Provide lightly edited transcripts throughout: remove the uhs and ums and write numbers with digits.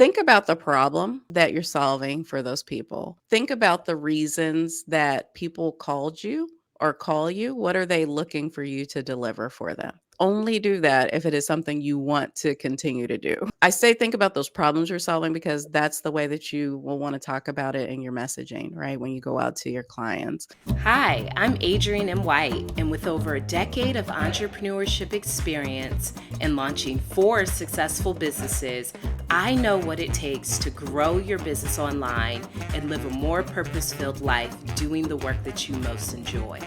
think about the problem that you're solving for those people. Think about the reasons that people called you or call you. What are they looking for you to deliver for them? Only do that if it is something you want to continue to do. I say think about those problems you're solving because that's the way that you will want to talk about it in your messaging, right? When you go out to your clients. Hi, I'm Adrian M. White, and with over a decade of entrepreneurship experience and launching 4 successful businesses, I know what it takes to grow your business online and live a more purpose-filled life doing the work that you most enjoy.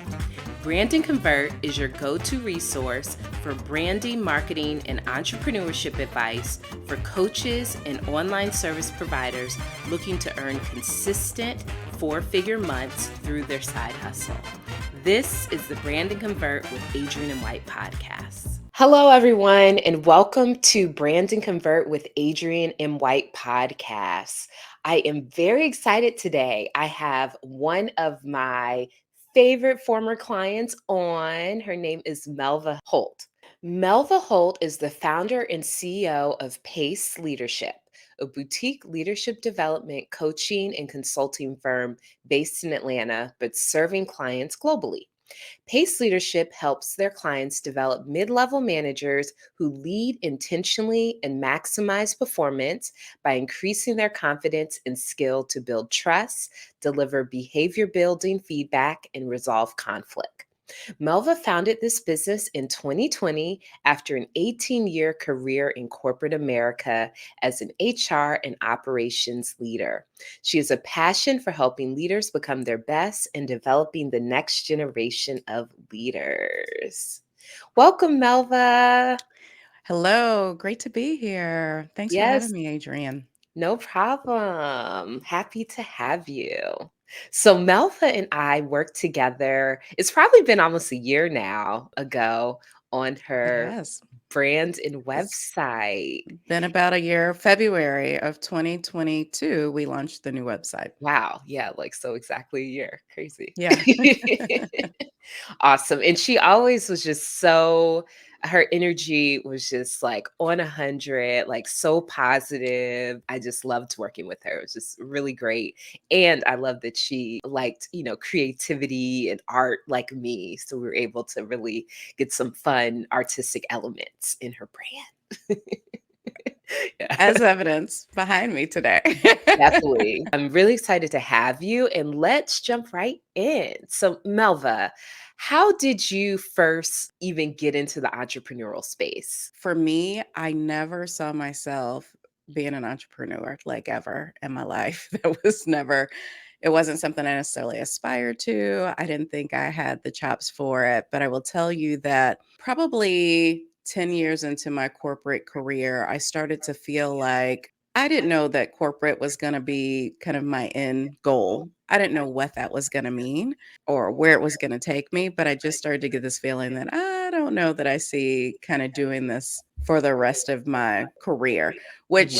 Brand and Convert is your go-to resource for branding, marketing, and entrepreneurship advice for coaches and online service providers looking to earn consistent 4-figure months through their side hustle. This is the Brand and Convert with Adrian and White podcast. Hello, everyone, and welcome to Brand and Convert with Adrian and White podcast. I am very excited today. I have one of my favorite former clients on. Her name is Melva Holt. Melva Holt is the founder and CEO of Pace Leadership, a boutique leadership development, coaching, and consulting firm based in Atlanta, but serving clients globally. Pace Leadership helps their clients develop mid-level managers who lead intentionally and maximize performance by increasing their confidence and skill to build trust, deliver behavior building feedback, and resolve conflict. Melva founded this business in 2020 after an 18-year career in corporate America as an HR and operations leader. She has a passion for helping leaders become their best and developing the next generation of leaders. Welcome, Melva. Hello, great to be here. Thanks for having Yes, me, Adrian. no problem. Happy to have you. So Melva and I worked together. It's probably been almost a year now ago on It her has. brand and It's website. been about a year. February of 2022, we launched the new website. Wow. Yeah, like so exactly a year. Crazy. Yeah. Awesome. And she always was just so, her energy was just like on 100, like so positive. I just loved working with her. It was just really great. And I love that she liked, creativity and art like me. So we were able to really get some fun artistic elements in her brand. Yeah. As evidence behind me today. Definitely. I'm really excited to have you, and let's jump right in. So, Melva, how did you first even get into the entrepreneurial space? For me, I never saw myself being an entrepreneur like ever in my life. It wasn't something I necessarily aspired to. I didn't think I had the chops for it. But I will tell you that probably 10 years into my corporate career, I started to feel like I didn't know that corporate was going to be kind of my end goal. I didn't know what that was going to mean or where it was going to take me, but I just started to get this feeling that I don't know that I see kind of doing this for the rest of my career, which,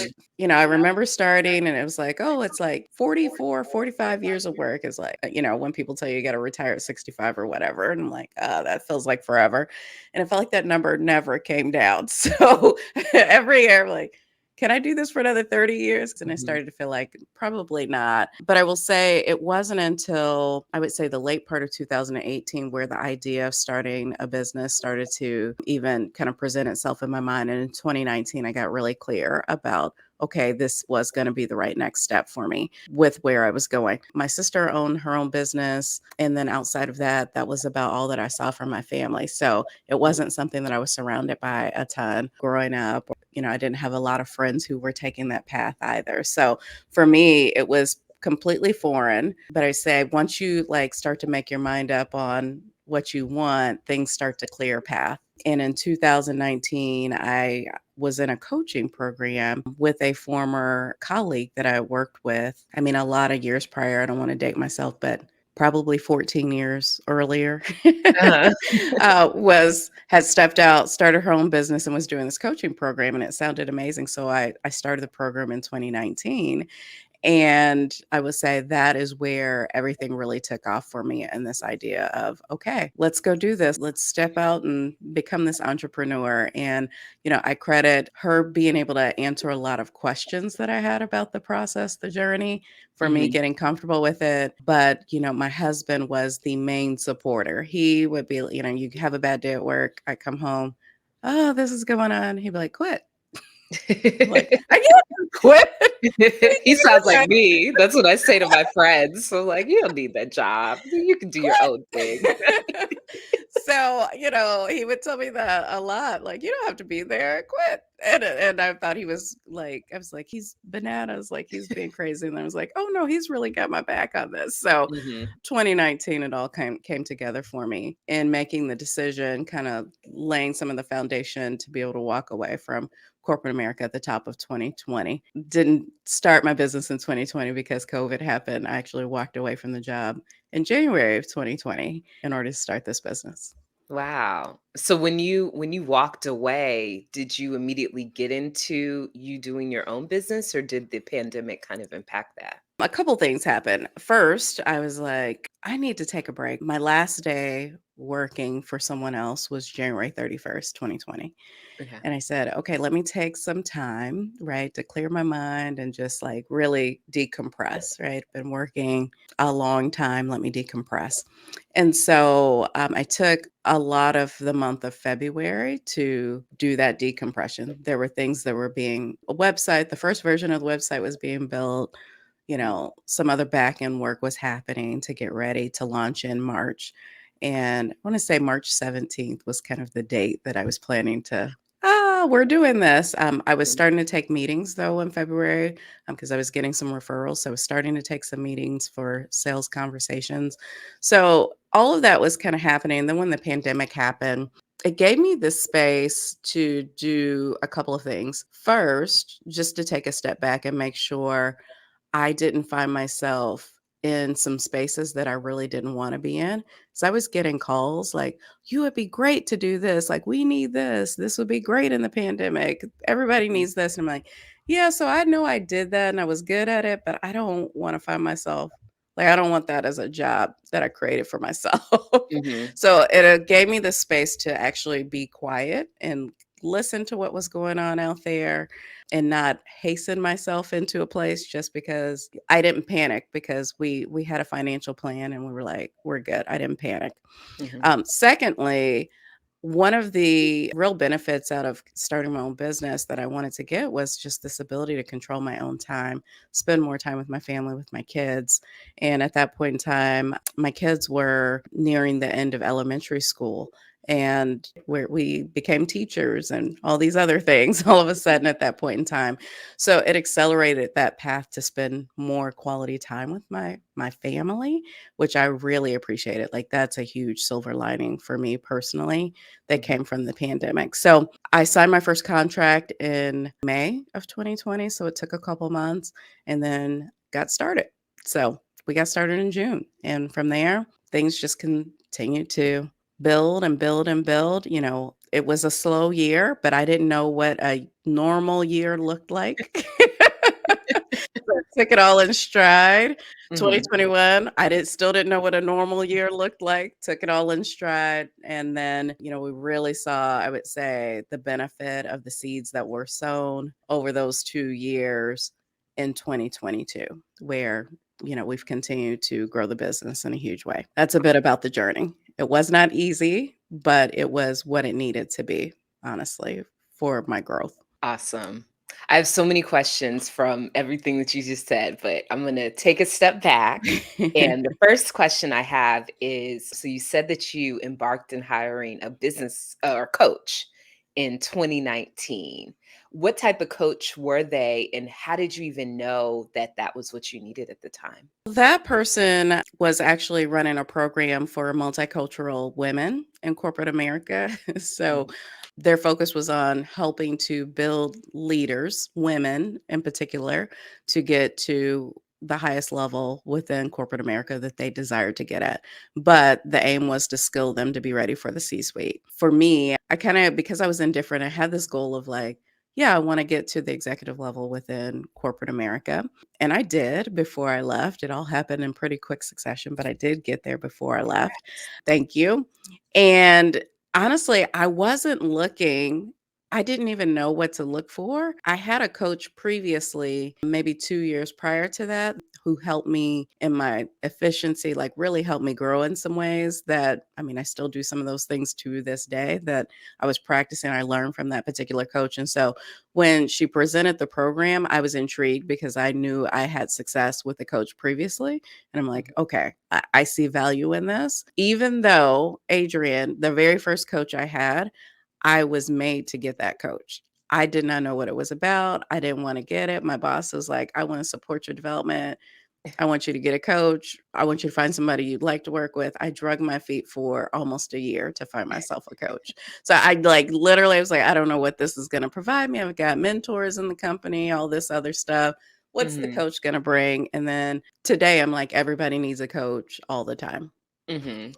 Mhm. I remember starting and it was like, oh, it's like 44, 45 years of work is like, when people tell you got to retire at 65 or whatever. And I'm like, oh, that feels like forever. And it felt like that number never came down. So every year, I'm like, can I do this for another 30 years? And I Mhm. started to feel like probably not. But I will say it wasn't until I would say the late part of 2018 where the idea of starting a business started to even kind of present itself in my mind. And in 2019, I got really clear about okay, this was going to be the right next step for me with where I was going. My sister owned her own business. And then outside of that, that was about all that I saw from my family. So it wasn't something that I was surrounded by a ton growing up. I didn't have a lot of friends who were taking that path either. So for me, it was completely foreign. But I say once you like start to make your mind up on what you want, things start to clear a path. And in 2019, I was in a coaching program with a former colleague that I worked with. I mean, a lot of years prior, I don't want to date myself, but probably 14 years earlier, Uh-huh. had stepped out, started her own business, and was doing this coaching program, and it sounded amazing. So I started the program in 2019, And I would say that is where everything really took off for me. And this idea of, okay, let's go do this. Let's step out and become this entrepreneur. And, I credit her being able to answer a lot of questions that I had about the process, the journey, for me Mhm. getting comfortable with it. But, my husband was the main supporter. He would be, you have a bad day at work. I come home. Oh, this is going on. He'd be like, quit. I'm like, I can't quit. He sounds like me. That's what I say to my friends. So like, you don't need that job. You can do your own thing. So, he would tell me that a lot, like, "You don't have to be there, quit." And I thought he was like, I was like, "He's bananas, like, he's being crazy." And I was like, "Oh, no, he's really got my back on this." So, Mhm. 2019, it all came together for me in making the decision, kinda laying some of the foundation to be able to walk away from corporate America at the top of 2020. Didn't start my business in 2020 because COVID happened. I actually walked away from the job in January of 2020 in order to start this business. Wow. So when you walked away, did you immediately get into you doing your own business or did the pandemic kind of impact that? A couple things happened. First, I was like, I need to take a break. My last day working for someone else was January 31st, 2020. Okay. And I said, okay, let me take some time, right, to clear my mind and just like really decompress, right? Been working a long time. Let me decompress. And so I took a lot of the month of February to do that decompression. There were things that were being a website, the first version of the website was being built. Some other back end work was happening to get ready to launch in March. And I want to say March 17th was kind of the date that I was planning to, we're doing this. I was Mhm. starting to take meetings though in February because I was getting some referrals. So I was starting to take some meetings for sales conversations. So all of that was kind of happening. And then when the pandemic happened, it gave me the space to do a couple of things. First, just to take a step back and make sure I didn't find myself in some spaces that I really didn't wanna be in. So I was getting calls like, "You would be great to do this, like, we need this. This would be great in the pandemic. Everybody Mhm. needs this." And I'm like, "Yeah, so I know I did that and I was good at it, but I don't wanna find myself like, I don't want that as a job that I created for myself." Mhm. So it, gave me the space to actually be quiet and listen to what was going on out there and not hasten myself into a place just because I didn't panic because we had a financial plan and we were like, we're good. I didn't panic. Mhm. Secondly, one of the real benefits out of starting my own business that I wanted to get was just this ability to control my own time, spend more time with my family, with my kids. And at that point in time, my kids were nearing the end of elementary school and where we became teachers and all these other things all of a sudden at that point in time. So it accelerated that path to spend more quality time with my family, which I really appreciated. Like that's a huge silver lining for me personally that Mhm. came from the pandemic. So I signed my first contract in May of 2020. So it took a couple months and then got started. So we got started in June. And from there, things just continued to build and build and build. It was a slow year, but I didn't know what a normal year looked like. So I took it all in stride. Mhm. 2021, I still didn't know what a normal year looked like. Took it all in stride, and then, we really saw, I would say, the benefit of the seeds that were sown over those 2 years in 2022, where, we've continued to grow the business in a huge way. That's a bit about the journey. It was not easy, but it was what it needed to be, honestly, for my growth. Awesome. I have so many questions from everything that you just said, but I'm going to take a step back. And the first question I have is so you said that you embarked in hiring a business or coach in 2019. What type of coach were they, and how did you even know that that was what you needed at the time? That person was actually running a program for multicultural women in corporate America. So Mhm. their focus was on helping to build leaders, women in particular, to get to the highest level within corporate America that they desired to get at. But the aim was to skill them to be ready for the C suite. For me, I kind of, because I was indifferent, I had this goal of like, yeah, I want to get to the executive level within corporate America. And I did before I left. It all happened in pretty quick succession, but I did get there before I left. Congrats. Thank you. And honestly, I wasn't looking. I didn't even know what to look for. I had a coach previously, maybe 2 years prior to that, who helped me in my efficiency, like really helped me grow in some ways that, I mean, I still do some of those things to this day that I was practicing. I learned from that particular coach. And so when she presented the program, I was intrigued because I knew I had success with the coach previously. And I'm like, okay, I see value in this. Even though Adrian, the very first coach I had, I was made to get that coach. I did not know what it was about. I didn't want to get it. My boss was like, I want to support your development. I want you to get a coach. I want you to find somebody you'd like to work with. I drug my feet for almost a year to find myself a coach. So I like literally I was like, I don't know what this is going to provide me. I've got mentors in the company, all this other stuff. What's the Mhm. coach going to bring? And then today I'm like, everybody needs a coach all the time. Mhm.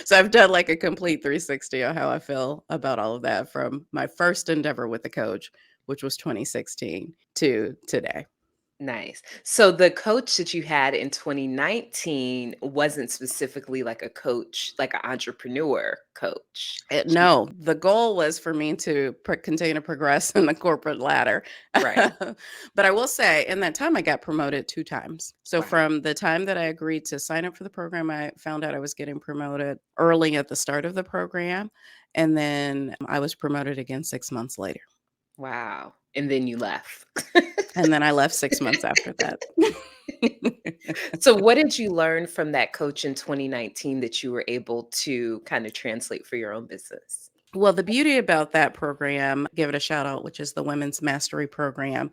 So I've done like a complete 360 on how I feel about all of that from my first endeavor with the coach, which was 2016 to today. Nice. So the coach that you had in 2019 wasn't specifically like a coach, like an entrepreneur coach. She No, the goal was for me to continue to progress in the corporate ladder. Right. But I will say, in that time, I got promoted 2 times. So, Wow. from the time that I agreed to sign up for the program, I found out I was getting promoted early at the start of the program. And then I was promoted again 6 months later. Wow. And then you left. And then I left 6 months after that. So what did you learn from that coach in 2019 that you were able to kind of translate for your own business? Well, the beauty about that program, give it a shout out, which is the Women's Mastery Program,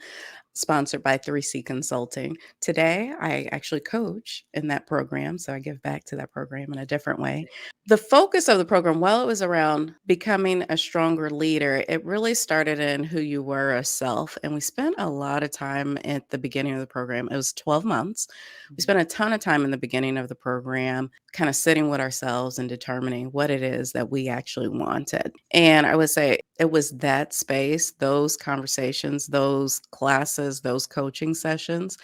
sponsored by 3C Consulting. Today, I actually coach in that program, so I give back to that program in a different way. The focus of the program, while it was around becoming a stronger leader, it really started in who you were as self. And we spent a lot of time at the beginning of the program. It was 12 months. We Mhm. spent a ton of time in the beginning of the program, kind of sitting with ourselves and determining what it is that we actually wanted. And I would say it was that space, those conversations, those classes, those coaching sessions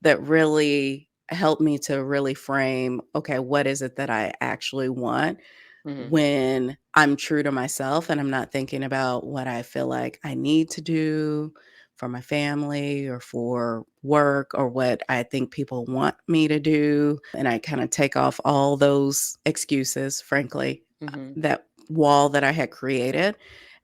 that really helped me to really frame, okay, what is it that I actually want Mhm. when I'm true to myself and I'm not thinking about what I feel like I need to do for my family or for work or what I think people want me to do. And I kind of take off all those excuses, frankly, Mhm. that wall that I had created.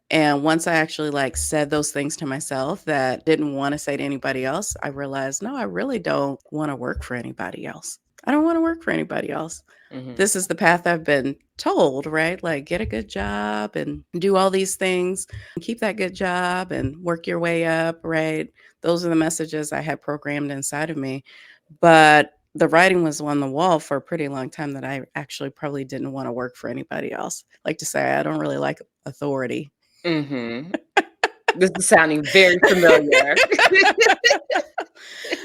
And once I actually like said those things to myself that didn't want to say to anybody else, I realized, no, I really don't want to work for anybody else. I don't want to work for anybody else. Mhm. This is the path I've been told, right? Like get a good job and do all these things, keep that good job and work your way up, right? Those are the messages I had programmed inside of me. But the writing was on the wall for a pretty long time that I actually probably didn't want to work for anybody else. Like to say, I don't really like authority. Mhm. This is sounding very familiar.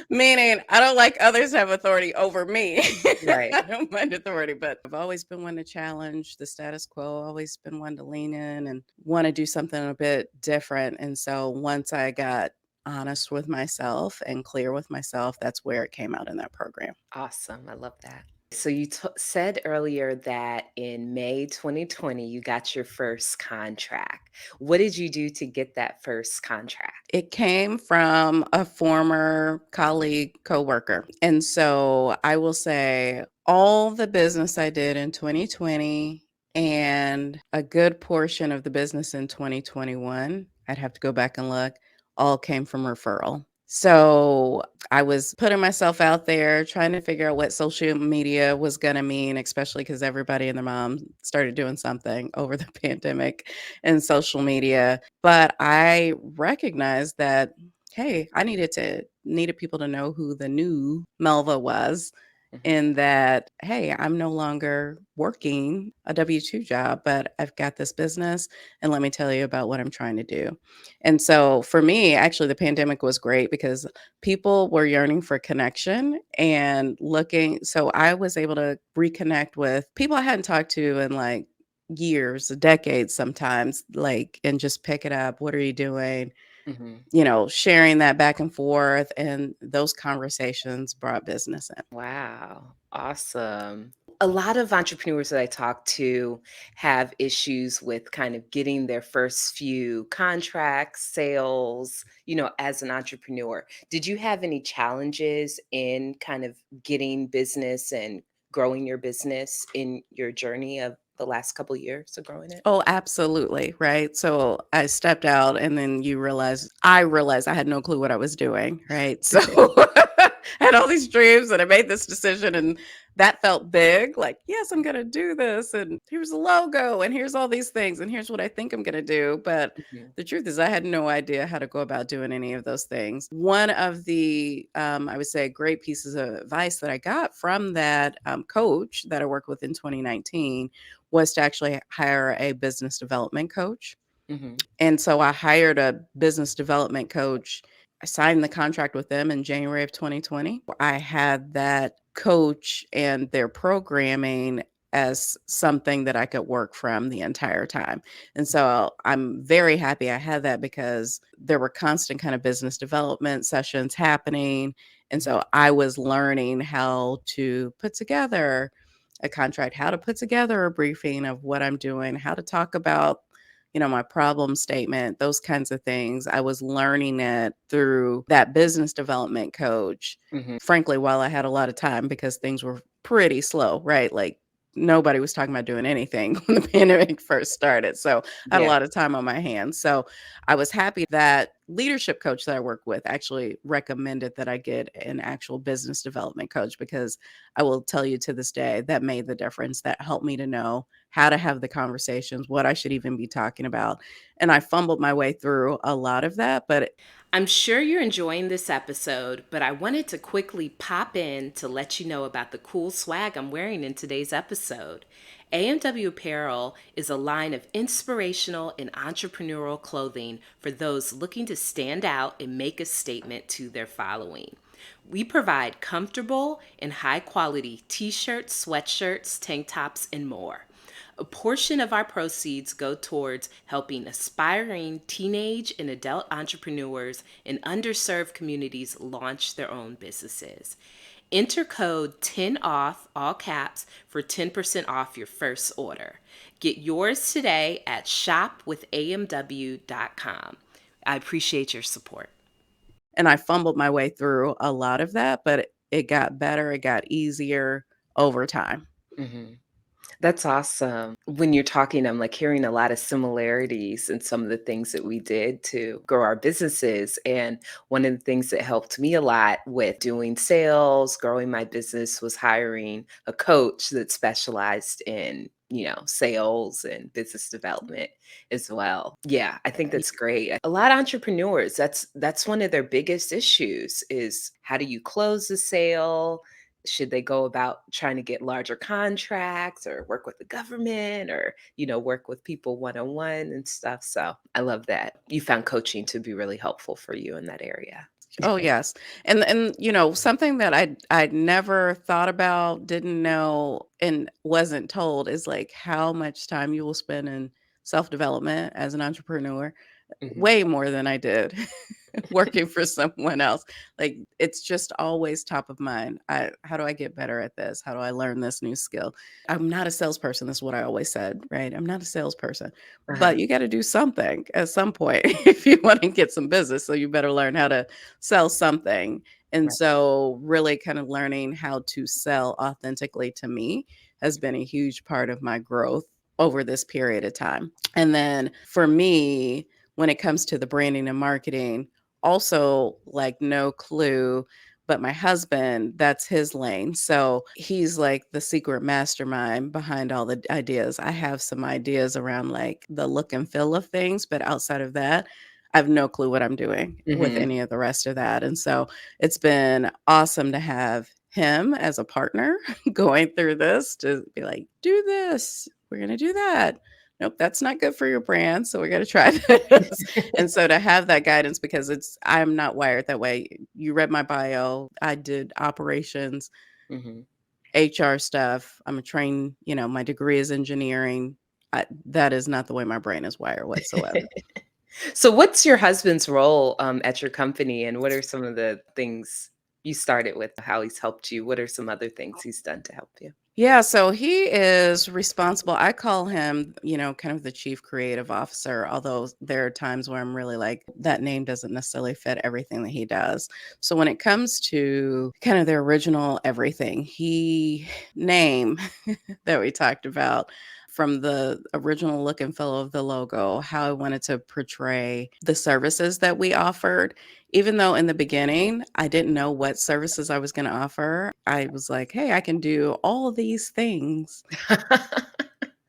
Meaning, I don't like others have authority over me. Right. I don't mind authority, but I've always been one to challenge the status quo, always been one to lean in and want to do something a bit different. And so once I got honest with myself and clear with myself, that's where it came out in that program. Awesome. I love that. So you said earlier that in May 2020 you got your first contract. What did you do to get that first contract? It came from a former colleague, coworker. And so I will say all the business I did in 2020 and a good portion of the business in 2021, I'd have to go back and look, all came from referral. So I was putting myself out there trying to figure out what social media was going to mean, especially because everybody and their mom started doing something over the pandemic and social media. But I recognized that, hey, I needed people to know who the new Melva was, Mhm. in that, hey, I'm no longer working a W-2 job, but I've got this business and let me tell you about what I'm trying to do. And so for me, actually the pandemic was great because people were yearning for connection and looking, so I was able to reconnect with people I hadn't talked to in like years, decades sometimes, like, and just pick it up. What are you doing? Hmm. Sharing that back and forth, and those conversations brought business in. Wow, awesome. A lot of entrepreneurs that I talk to have issues with kind of getting their first few contracts, sales, as an entrepreneur. Did you have any challenges in kind of getting business and growing your business in your journey of the last couple years of growing it? Oh, absolutely, right? So I stepped out and then I realized I had no clue what I was doing, right? So I had all these dreams and I made this decision and that felt big, like, yes, I'm going to do this and here's a logo and here's all these things and here's what I think I'm going to do, but Mhm, the truth is I had no idea how to go about doing any of those things. One of the I would say great pieces of advice that I got from that coach that I worked with in 2019 was to actually hire a business development coach. mhm, And so I hired a business development coach. I signed the contract with them in January of 2020. I had that coach and their programming as something that I could work from the entire time. And so I'm very happy I had that because there were constant kind of business development sessions happening. And mhm, so I was learning how to put together a contract, how to put together a briefing of what I'm doing, how to talk about my problem statement, those kinds of things. I was learning it through that business development coach. mhm. Frankly, while I had a lot of time because things were pretty slow, right? Like nobody was talking about doing anything when the pandemic first started. So I had a Yeah. lot of time on my hands. So I was happy that leadership coach that I work with actually recommended that I get an actual business development coach because I will tell you to this day that made the difference. That helped me to know how to have the conversations, what I should even be talking about. And I fumbled my way through a lot of that, but I'm sure you're enjoying this episode, but I wanted to quickly pop in to let you know about the cool swag I'm wearing in today's episode. AMW Apparel is a line of inspirational and entrepreneurial clothing for those looking to stand out and make a statement to their following. We provide comfortable and high quality t shirts, sweatshirts, tank tops, and more. A portion of our proceeds go towards helping aspiring teenage and adult entrepreneurs in underserved communities launch their own businesses. Enter code 10OFF, all caps, for 10% off your first order. Get yours today at shopwithamw.com. I appreciate your support. and I fumbled my way through a lot of that, but it got better, it got easier over time. Mhm. That's awesome. When you're talking, I'm like hearing a lot of similarities in some of the things that we did to grow our businesses. And one of the things that helped me a lot with doing sales, growing my business was hiring a coach that specialized in, sales and business development as well. Yeah, I think that's great. A lot of entrepreneurs, that's one of their biggest issues is how do you close the sale? Should they go about trying to get larger contracts or work with the government or, work with people one on one and stuff? So I love that. You found coaching to be really helpful for you in that area. Oh, yes. And something that I'd never thought about, didn't know, and wasn't told is like how much time you will spend in self-development as an entrepreneur. Mhm. Way more than I did working for someone else. Like it's just always top of mind. How do I get better at this? How do I learn this new skill? I'm not a salesperson. That's what I always said, right? I'm not a salesperson. Uh-huh. But you got to do something at some point if you want to get some business. So you better learn how to sell something. And Right. so really kind of learning how to sell authentically to me has been a huge part of my growth over this period of time. And then for me, when it comes to the branding and marketing, also like no clue. But my husband, that's his lane. So he's like the secret mastermind behind all the ideas. I have some ideas around like the look and feel of things, but outside of that, I have no clue what I'm doing with Mhm. any of the rest of that. And so it's been awesome to have him as a partner going through this to be like, do this, we're going to do that. Nope, that's not good for your brand. So we got to try this. And so to have that guidance, because I'm not wired that way. You read my bio. I did operations, Mhm. HR stuff. I'm a trained, my degree is engineering. That is not the way my brain is wired whatsoever. So what's your husband's role, at your company, and what are some of the things you started with, how he's helped you? What are some other things he's done to help you? Yeah, so he is responsible. I call him, kind of the chief creative officer, although there are times where I'm really like, that name doesn't necessarily fit everything that he does. So when it comes to kind of the original everything, name that we talked about, from the original look and feel of the logo, how I wanted to portray the services that we offered. Even though in the beginning, I didn't know what services I was going to offer, I was like, hey, I can do all these things,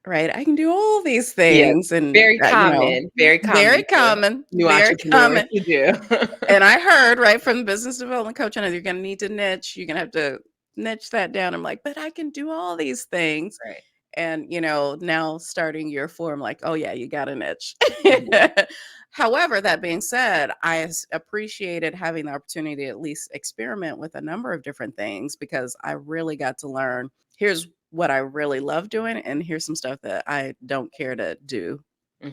right? I can do all these Yes, things. And, very very common for common, new very entrepreneurs common. to do. And I heard, right, from the business development coach, and you're going to need to niche, you're going to have to niche that down. I'm like, but I can do all these things. Right. And, now starting year 4, I'm like, "Oh, yeah, you got a niche." Mhm, However, that being said, appreciated having the opportunity to at least experiment with a number of different things because I really got to learn, here's what I really love doing, and here's some stuff that I don't care to do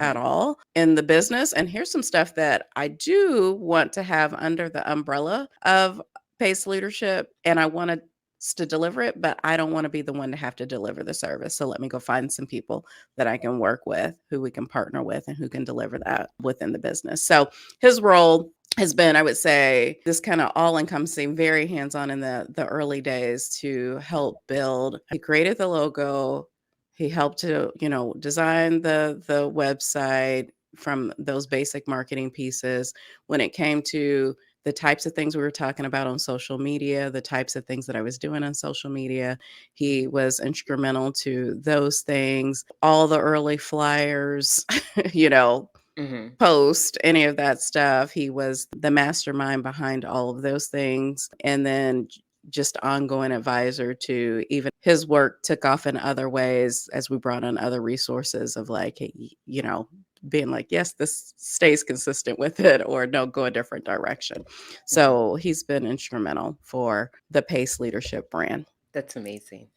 at mhm, all in the business, and here's some stuff that I do want to have under the umbrella of PACE leadership, and I want to deliver it, but I don't want to be the one to have to deliver the service. So let me go find some people that I can work with, who we can partner with, and who can deliver that within the business. So his role has been, I would say, this kind of all encompassing, very hands on in the early days to help build. He created the logo. He helped to, design the website from those basic marketing pieces. When it came to the types of things we were talking about on social media, the types of things that I was doing on social media, he was instrumental to those things. All the early flyers, you know, mhm, post, any of that stuff. He was the mastermind behind all of those things. And then just ongoing advisor to even his work took off in other ways as we brought on other resources of like, hey, being like, yes, this stays consistent with it, or no, go a different direction. mhm. So he's been instrumental for the Pace Leadership brand. That's amazing.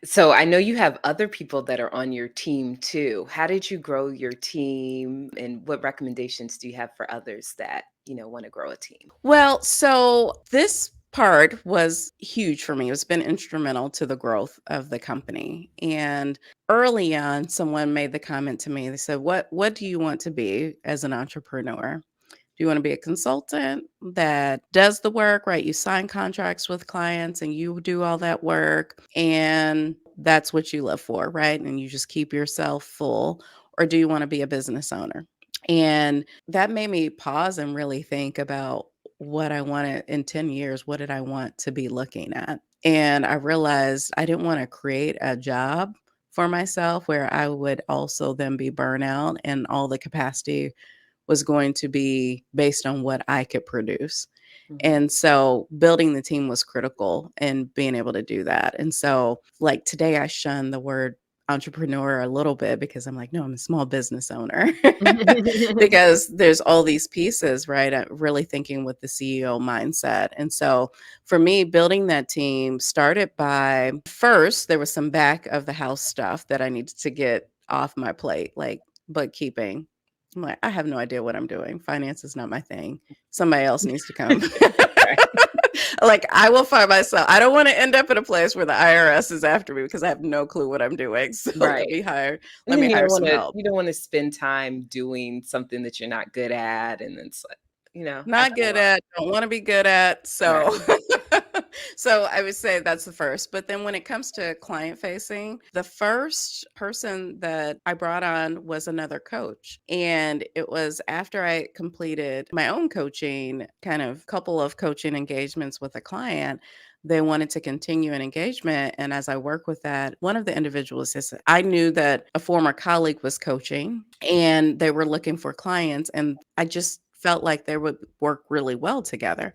So I know you have other people that are on your team too. How did you grow your team, and what recommendations do you have for others that, want to grow a team? Well, so this part was huge for me. It's been instrumental to the growth of the company. And early on, someone made the comment to me. They said, "What do you want to be as an entrepreneur? Do you want to be a consultant that does the work, right? You sign contracts with clients and you do all that work, and that's what you live for, right? And you just keep yourself full, or do you want to be a business owner?" And that made me pause and really think about what I wanted in 10 years. What did I want to be looking at? And I realized I didn't want to create a job for myself where I would also then be burnout, and all the capacity was going to be based on what I could produce. Mhm. And so building the team was critical and being able to do that. And so, like today, I shun the word entrepreneur a little bit because I'm like, no, I'm a small business owner because there's all these pieces, right? Really thinking with the CEO mindset. And so for me, building that team started by first, there was some back of the house stuff that I needed to get off my plate, like bookkeeping. I'm like, I have no idea what I'm doing. Finance is not my thing. Somebody else needs to come. Right. Like, I will find myself. I don't want to end up in a place where the IRS is after me because I have no clue what I'm doing. So Right. let And me then hire some help. you don't want to spend time doing something that you're not good at, and then it's like, Not after a good while. at, don't wanna be good at, Right. so so I would say that's the first, but then when it comes to client facing, the first person that I brought on was another coach, and it was after I completed my own coaching, kind of couple of coaching engagements with a client, they wanted to continue an engagement, and as I work with that, one of the individuals is I knew that a former colleague was coaching, and they were looking for clients, and I just felt like they would work really well together.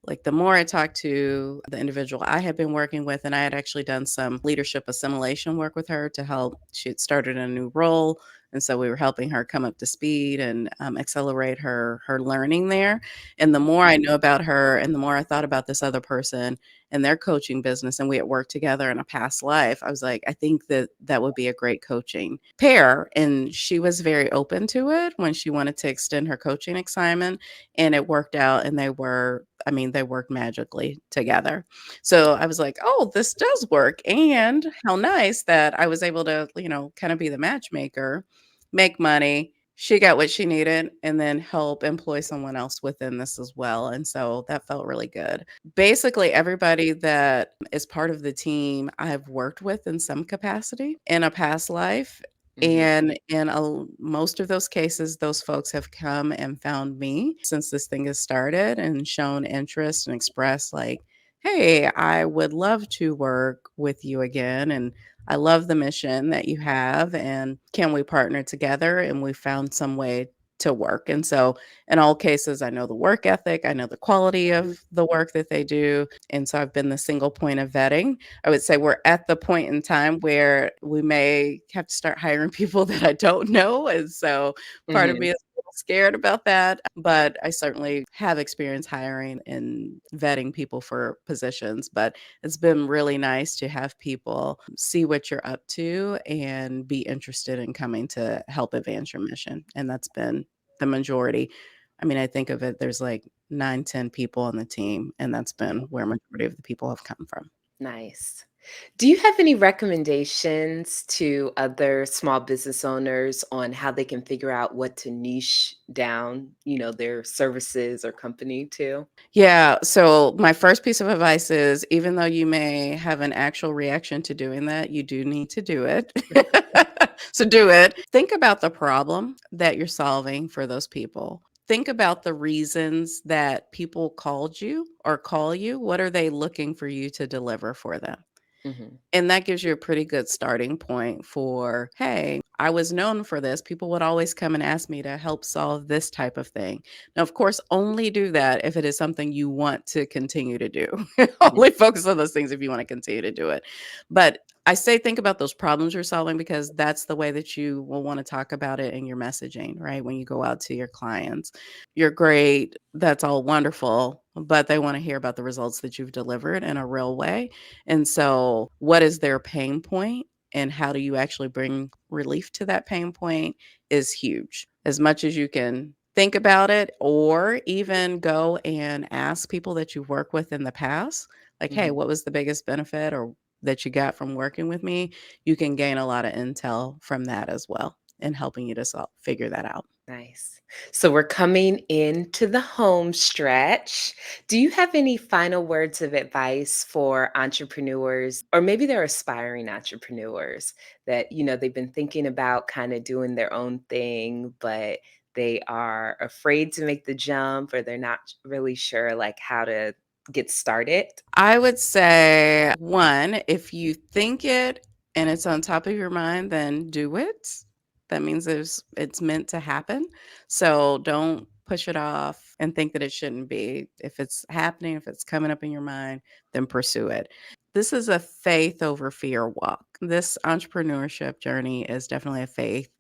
Like the more I talked to the individual I had been working with, and I had actually done some leadership assimilation work with her to help. She had started a new role, and so we were helping her come up to speed and accelerate her learning there. And the more I know about her, and the more I thought about this other person, in their coaching business and we had worked together in a past life. I was like, I think that that would be a great coaching pair. And she was very open to it when she wanted to extend her coaching assignment. And it worked out. And they worked magically together. So I was like, oh, this does work. And how nice that I was able to, kind of be the matchmaker, make money. She got what she needed and then help employ someone else within this as well. And so that felt really good. Basically, everybody that is part of the team, I've worked with in some capacity in a past life. Mhm. And in most of those cases, those folks have come and found me since this thing has started and shown interest and expressed, like, hey, I would love to work with you again. And I love the mission that you have. And can we partner together? And we found some way to work. And so, in all cases, I know the work ethic, I know the quality of the work that they do. And so, I've been the single point of vetting. I would say we're at the point in time where we may have to start hiring people that I don't know. And so, part of me Mhm. is a little scared about that. But I certainly have experience hiring and vetting people for positions. But it's been really nice to have people see what you're up to and be interested in coming to help advance your mission. And that's been the majority. I mean, I think of it, there's like 9, 10 people on the team, and that's been where majority of the people have come from. Nice. Do you have any recommendations to other small business owners on how they can figure out what to niche down, their services or company to? Yeah. So my first piece of advice is even though you may have an actual reaction to doing that, you do need to do it. So do it. Think about the problem that you're solving for those people. Think about the reasons that people called you or call you. What are they looking for you to deliver for them? Mhm. And that gives you a pretty good starting point for, hey, I was known for this. People would always come and ask me to help solve this type of thing. Now, of course, only do that if it is something you want to continue to do. Mhm. Only focus on those things if you want to continue to do it. But I say think about those problems you're solving because that's the way that you will want to talk about it in your messaging, right? When you go out to your clients, you're great. That's all wonderful. But they want to hear about the results that you've delivered in a real way. And so, what is their pain point and how do you actually bring relief to that pain point is huge. As much as you can think about it, or even go and ask people that you work with in the past, like, hey, Mhm. what was the biggest benefit or that you got from working with me? You can gain a lot of intel from that as well and helping you to figure that out. Nice. So we're coming into the home stretch. Do you have any final words of advice for entrepreneurs, or maybe they're aspiring entrepreneurs that, they've been thinking about kind of doing their own thing, but they are afraid to make the jump or they're not really sure like how to get started? I would say, one, if you think it and it's on top of your mind, then do it. That means it's meant to happen. So don't push it off and think that it shouldn't be. If it's happening, if it's coming up in your mind, then pursue it. This is a faith over fear walk. This entrepreneurship journey is definitely a faith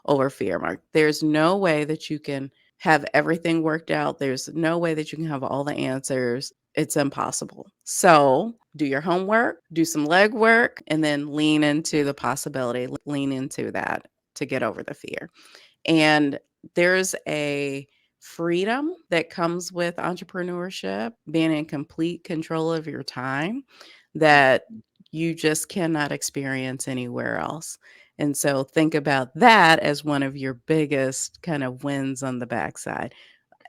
over fear, Mark. There's no way that you can have everything worked out. There's no way that you can have all the answers. It's impossible. So do your homework, do some legwork, and then lean into the possibility, lean into that to get over the fear. And there's a freedom that comes with entrepreneurship, being in complete control of your time that you just cannot experience anywhere else. And so think about that as one of your biggest kind of wins on the backside.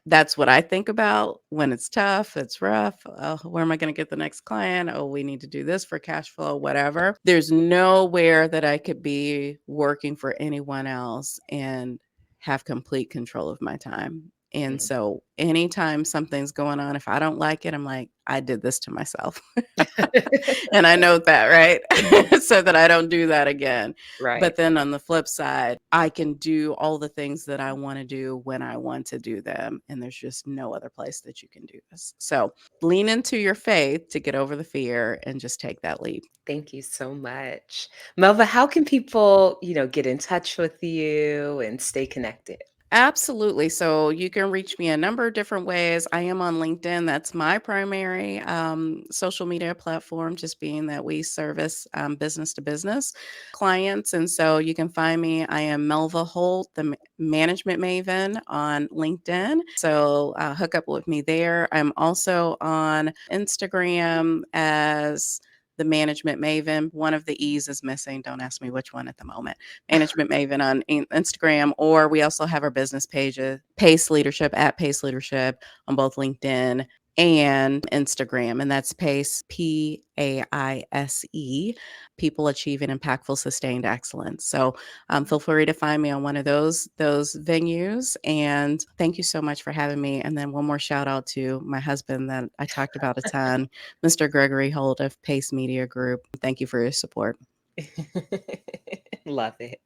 That's what I think about when it's tough, it's rough. Oh, where am I going to get the next client? Oh, we need to do this for cash flow, whatever. There's nowhere that I could be working for anyone else and have complete control of my time. And Mhm. so anytime something's going on, if I don't like it, I'm like, I did this to myself. And I know that, right? So that I don't do that again. Right. But then on the flip side, I can do all the things that I want to do when I want to do them. And there's just no other place that you can do this. So lean into your faith to get over the fear and just take that leap. Thank you so much. Melva, how can people, get in touch with you and stay connected? Absolutely. So you can reach me a number of different ways. I am on LinkedIn. That's my primary social media platform, just being that we service business to business clients. And so you can find me. I am Melva Holt, the management maven on LinkedIn. So hook up with me there. I'm also on Instagram as the management maven. One of the E's is missing. Don't ask me which one at the moment. Management Maven on Instagram, or we also have our business pages, Pace Leadership at Pace Leadership on both LinkedIn and Instagram. And that's Pace, PAISE, People Achieving Impactful Sustained Excellence. So feel free to find me on one of those venues. And thank you so much for having me. And then one more shout out to my husband that I talked about a ton, Mr. Gregory Holt of Pace Media Group. Thank you for your support. Love it.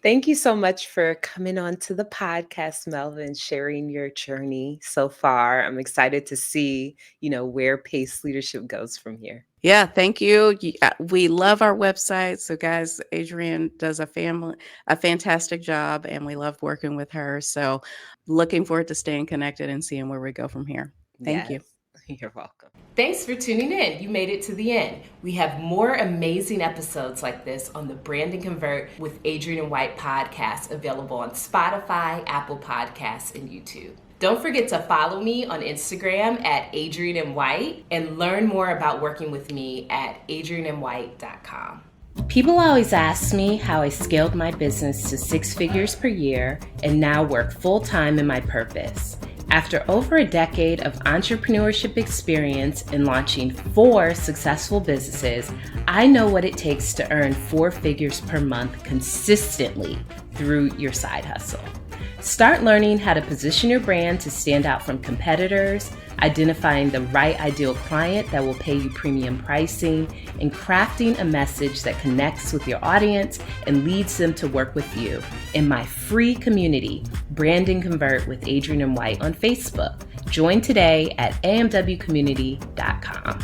Thank you so much for coming on to the podcast, Melvin, sharing your journey so far. I'm excited to see, where Pace Leadership goes from here. Yeah, thank you. We love our website. So guys, Adrian does a fantastic job, and we love working with her. So looking forward to staying connected and seeing where we go from here. Thank you. You're welcome. Thanks for tuning in. You made it to the end. We have more amazing episodes like this on the Brand and Convert with Adrian and White podcast available on Spotify, Apple Podcasts, and YouTube. Don't forget to follow me on Instagram at Adrian and White and learn more about working with me at adrianandwhite.com. People always ask me how I scaled my business to 6 figures per year and now work full-time in my purpose. After over a decade of entrepreneurship experience in launching 4 successful businesses, I know what it takes to earn 4 figures per month consistently through your side hustle. Start learning how to position your brand to stand out from competitors, identifying the right ideal client that will pay you premium pricing, and crafting a message that connects with your audience and leads them to work with you in my free community, Brand and Convert with Adrian and White on Facebook. Join today at amwcommunity.com.